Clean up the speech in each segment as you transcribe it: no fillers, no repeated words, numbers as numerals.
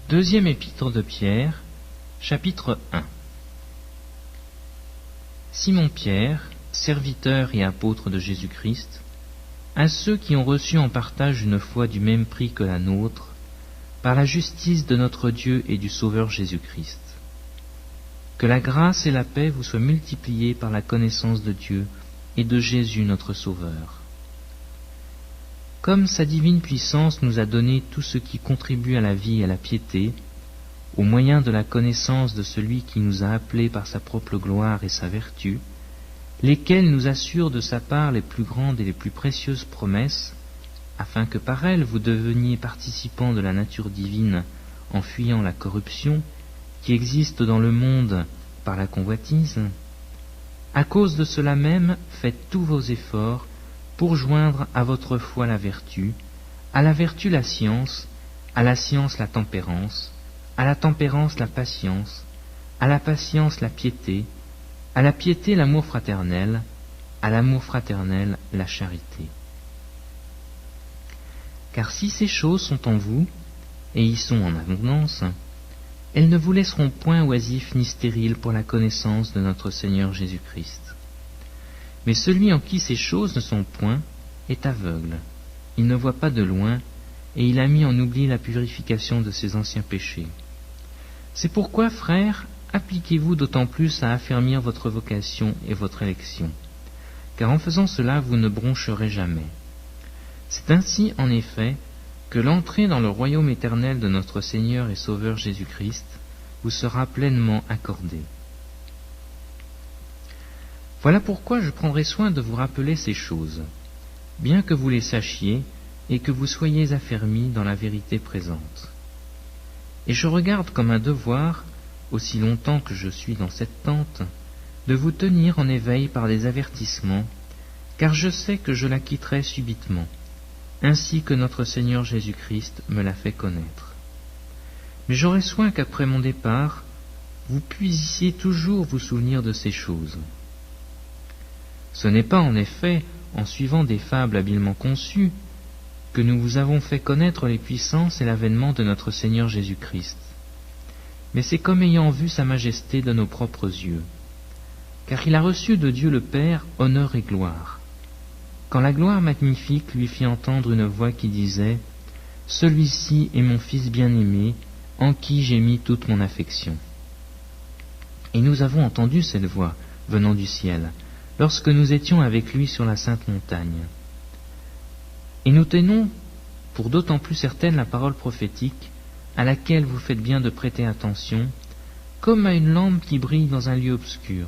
Deuxième épître de Pierre, chapitre 1. Simon Pierre, serviteur et apôtre de Jésus-Christ, à ceux qui ont reçu en partage une foi du même prix que la nôtre, par la justice de notre Dieu et du Sauveur Jésus-Christ. Que la grâce et la paix vous soient multipliées par la connaissance de Dieu et de Jésus notre Sauveur. Comme sa divine puissance nous a donné tout ce qui contribue à la vie et à la piété, au moyen de la connaissance de celui qui nous a appelés par sa propre gloire et sa vertu, lesquels nous assurent de sa part les plus grandes et les plus précieuses promesses, afin que par elles vous deveniez participants de la nature divine en fuyant la corruption qui existe dans le monde par la convoitise. À cause de cela même, faites tous vos efforts pour joindre à votre foi la vertu, à la vertu la science, à la science la tempérance, à la tempérance la patience, à la patience la piété, à la piété l'amour fraternel, à l'amour fraternel la charité. Car si ces choses sont en vous, et y sont en abondance, elles ne vous laisseront point oisifs ni stériles pour la connaissance de notre Seigneur Jésus-Christ. Mais celui en qui ces choses ne sont point est aveugle. Il ne voit pas de loin, et il a mis en oubli la purification de ses anciens péchés. C'est pourquoi, frères, appliquez-vous d'autant plus à affermir votre vocation et votre élection, car en faisant cela, vous ne broncherez jamais. C'est ainsi, en effet, que l'entrée dans le royaume éternel de notre Seigneur et Sauveur Jésus-Christ vous sera pleinement accordée. Voilà pourquoi je prendrai soin de vous rappeler ces choses, bien que vous les sachiez et que vous soyez affermis dans la vérité présente. Et je regarde comme un devoir, aussi longtemps que je suis dans cette tente, de vous tenir en éveil par des avertissements, car je sais que je la quitterai subitement, ainsi que notre Seigneur Jésus-Christ me l'a fait connaître. Mais j'aurai soin qu'après mon départ, vous puissiez toujours vous souvenir de ces choses. Ce n'est pas en effet en suivant des fables habilement conçues que nous vous avons fait connaître les puissances et l'avènement de notre Seigneur Jésus-Christ, mais c'est comme ayant vu sa majesté de nos propres yeux, car il a reçu de Dieu le Père honneur et gloire, quand la gloire magnifique lui fit entendre une voix qui disait « Celui-ci est mon Fils bien-aimé, en qui j'ai mis toute mon affection. » Et nous avons entendu cette voix venant du ciel, lorsque nous étions avec lui sur la sainte montagne. Et nous tenons pour d'autant plus certaine la parole prophétique, à laquelle vous faites bien de prêter attention, comme à une lampe qui brille dans un lieu obscur,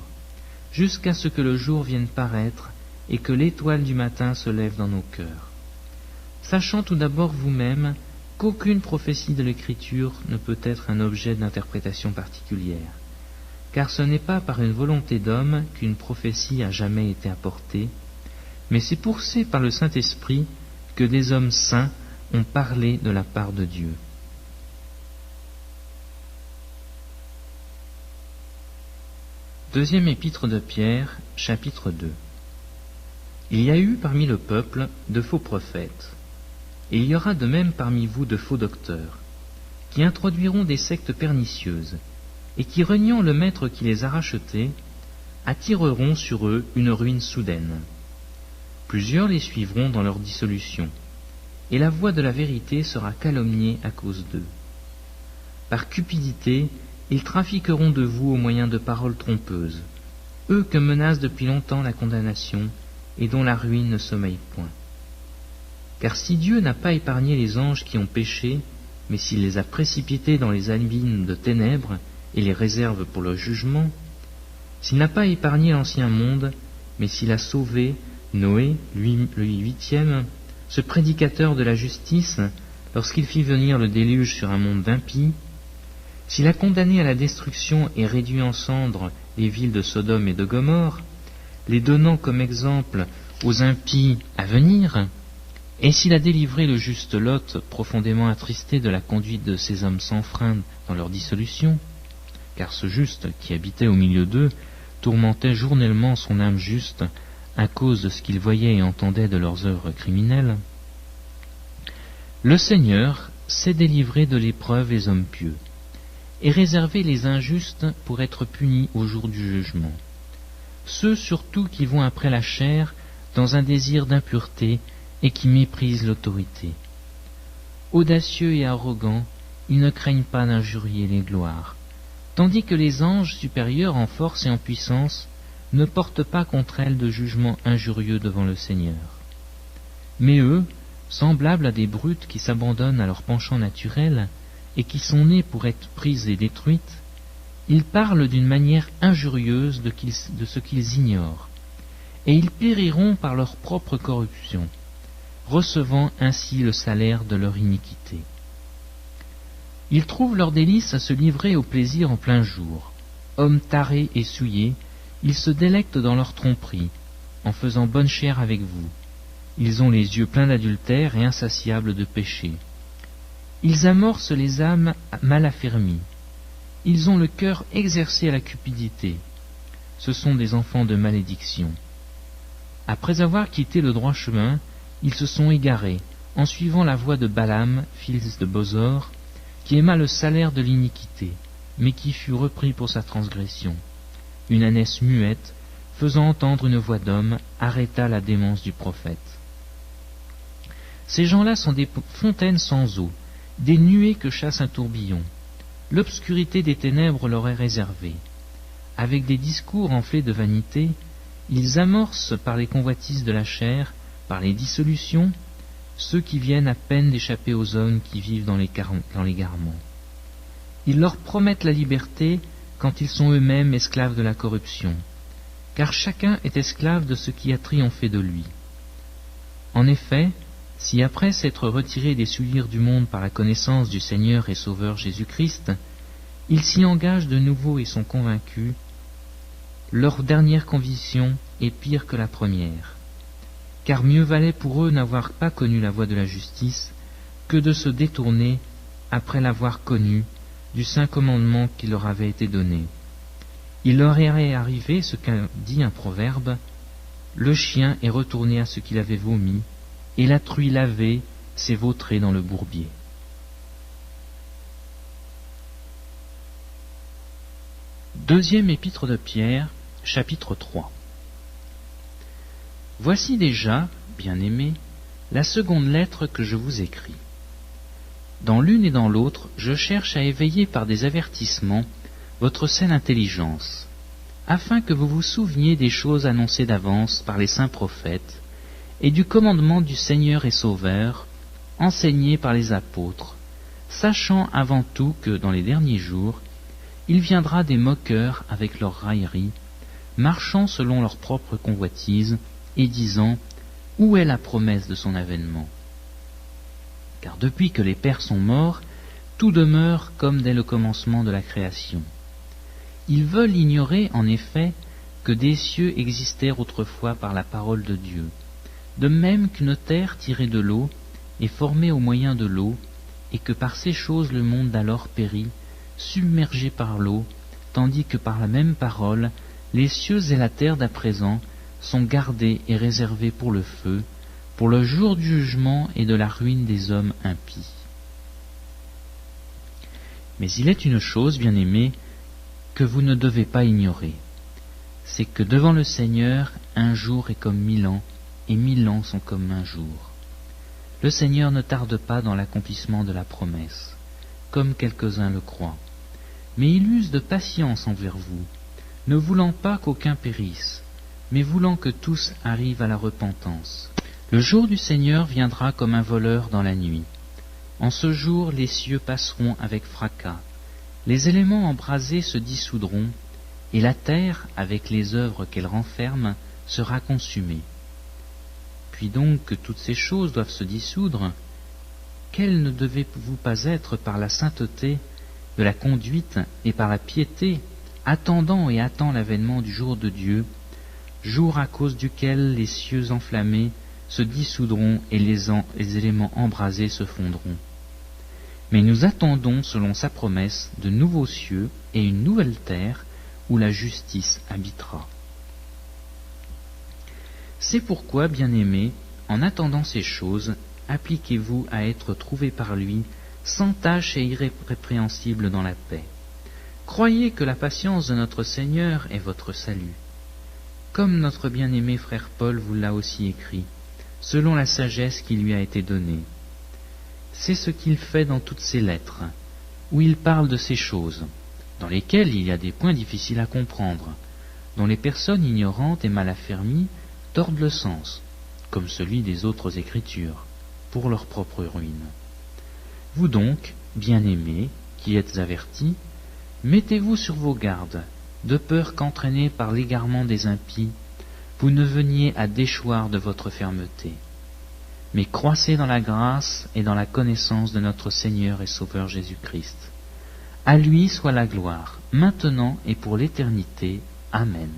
jusqu'à ce que le jour vienne paraître et que l'étoile du matin se lève dans nos cœurs. Sachant tout d'abord vous-même qu'aucune prophétie de l'Écriture ne peut être un objet d'interprétation particulière, car ce n'est pas par une volonté d'homme qu'une prophétie a jamais été apportée, mais c'est poussé par le Saint-Esprit que des hommes saints ont parlé de la part de Dieu. Deuxième épître de Pierre, chapitre 2. Il y a eu parmi le peuple de faux prophètes, et il y aura de même parmi vous de faux docteurs, qui introduiront des sectes pernicieuses, et qui, reniant le maître qui les a rachetés, attireront sur eux une ruine soudaine. Plusieurs les suivront dans leur dissolution, et la voix de la vérité sera calomniée à cause d'eux. Par cupidité, ils trafiqueront de vous au moyen de paroles trompeuses, eux que menace depuis longtemps la condamnation, et dont la ruine ne sommeille point. Car si Dieu n'a pas épargné les anges qui ont péché, mais s'il les a précipités dans les abîmes de ténèbres, et les réserve pour le jugement, s'il n'a pas épargné l'ancien monde, mais s'il a sauvé Noé, lui le huitième, ce prédicateur de la justice, lorsqu'il fit venir le déluge sur un monde d'impies, s'il a condamné à la destruction et réduit en cendres les villes de Sodome et de Gomorrhe, les donnant comme exemple aux impies à venir, et s'il a délivré le juste Lot, profondément attristé de la conduite de ces hommes sans frein dans leur dissolution, car ce juste qui habitait au milieu d'eux tourmentait journellement son âme juste à cause de ce qu'il voyait et entendait de leurs œuvres criminelles, le Seigneur, sait délivrer de l'épreuve les hommes pieux, et réserver les injustes pour être punis au jour du jugement. Ceux surtout qui vont après la chair dans un désir d'impureté et qui méprisent l'autorité. Audacieux et arrogants, ils ne craignent pas d'injurier les gloires, tandis que les anges supérieurs en force et en puissance ne portent pas contre elles de jugement injurieux devant le Seigneur. Mais eux, semblables à des brutes qui s'abandonnent à leur penchant naturel et qui sont nées pour être prises et détruites, ils parlent d'une manière injurieuse de ce qu'ils ignorent, et ils périront par leur propre corruption, recevant ainsi le salaire de leur iniquité. Ils trouvent leur délice à se livrer au plaisir en plein jour. Hommes tarés et souillés, ils se délectent dans leur tromperie, en faisant bonne chère avec vous. Ils ont les yeux pleins d'adultère et insatiables de péché. Ils amorcent les âmes mal affermies. Ils ont le cœur exercé à la cupidité. Ce sont des enfants de malédiction. Après avoir quitté le droit chemin, ils se sont égarés, en suivant la voie de Balaam, fils de Bosor, qui aima le salaire de l'iniquité, mais qui fut repris pour sa transgression. Une ânesse muette, faisant entendre une voix d'homme, arrêta la démence du prophète. Ces gens-là sont des fontaines sans eau, des nuées que chasse un tourbillon. L'obscurité des ténèbres leur est réservée. Avec des discours enflés de vanité, ils amorcent par les convoitises de la chair, par les dissolutions, ceux qui viennent à peine d'échapper aux hommes qui vivent dans l'égarement. Ils leur promettent la liberté quand ils sont eux-mêmes esclaves de la corruption, car chacun est esclave de ce qui a triomphé de lui. En effet, si après s'être retirés des souillures du monde par la connaissance du Seigneur et Sauveur Jésus-Christ, ils s'y engagent de nouveau et sont convaincus, leur dernière conviction est pire que la première. Car mieux valait pour eux n'avoir pas connu la voie de la justice que de se détourner, après l'avoir connue, du saint commandement qui leur avait été donné. Il leur est arrivé ce qu'a dit un proverbe, « Le chien est retourné à ce qu'il avait vomi, et la truie lavée s'est vautrée dans le bourbier. » Deuxième épître de Pierre, chapitre 3. Voici déjà, bien-aimés, la seconde lettre que je vous écris. Dans l'une et dans l'autre, je cherche à éveiller par des avertissements votre saine intelligence, afin que vous vous souveniez des choses annoncées d'avance par les saints prophètes, et du commandement du Seigneur et Sauveur, enseigné par les apôtres, sachant avant tout que, dans les derniers jours, il viendra des moqueurs avec leurs railleries, marchant selon leur propre convoitise, et disant « Où est la promesse de son avènement ?» Car depuis que les pères sont morts, tout demeure comme dès le commencement de la création. Ils veulent ignorer, en effet, que des cieux existèrent autrefois par la parole de Dieu, de même qu'une terre tirée de l'eau est formée au moyen de l'eau, et que par ces choses le monde d'alors périt, submergé par l'eau, tandis que par la même parole, les cieux et la terre d'à présent sont gardés et réservés pour le feu, pour le jour du jugement et de la ruine des hommes impies. Mais il est une chose, bien-aimés, que vous ne devez pas ignorer, c'est que devant le Seigneur, un jour est comme 1000 ans, et 1000 ans sont comme un jour. Le Seigneur ne tarde pas dans l'accomplissement de la promesse, comme quelques-uns le croient, mais il use de patience envers vous, ne voulant pas qu'aucun périsse, mais voulant que tous arrivent à la repentance. Le jour du Seigneur viendra comme un voleur dans la nuit. En ce jour, les cieux passeront avec fracas, les éléments embrasés se dissoudront, et la terre, avec les œuvres qu'elle renferme, sera consumée. Puis donc que toutes ces choses doivent se dissoudre, quelles ne devez-vous pas être par la sainteté de la conduite et par la piété, attendant et attend l'avènement du jour de Dieu, jour à cause duquel les cieux enflammés se dissoudront et les éléments embrasés se fondront. Mais nous attendons, selon sa promesse, de nouveaux cieux et une nouvelle terre où la justice habitera. C'est pourquoi, bien-aimés, en attendant ces choses, appliquez-vous à être trouvés par lui, sans tache et irrépréhensible dans la paix. Croyez que la patience de notre Seigneur est votre salut. Comme notre bien-aimé frère Paul vous l'a aussi écrit, selon la sagesse qui lui a été donnée. C'est ce qu'il fait dans toutes ses lettres, où il parle de ces choses, dans lesquelles il y a des points difficiles à comprendre, dont les personnes ignorantes et mal affermies tordent le sens, comme celui des autres Écritures, pour leur propre ruine. Vous donc, bien-aimés, qui êtes avertis, mettez-vous sur vos gardes, de peur qu'entraînés par l'égarement des impies, vous ne veniez à déchoir de votre fermeté. Mais croissez dans la grâce et dans la connaissance de notre Seigneur et Sauveur Jésus-Christ. À lui soit la gloire, maintenant et pour l'éternité. Amen.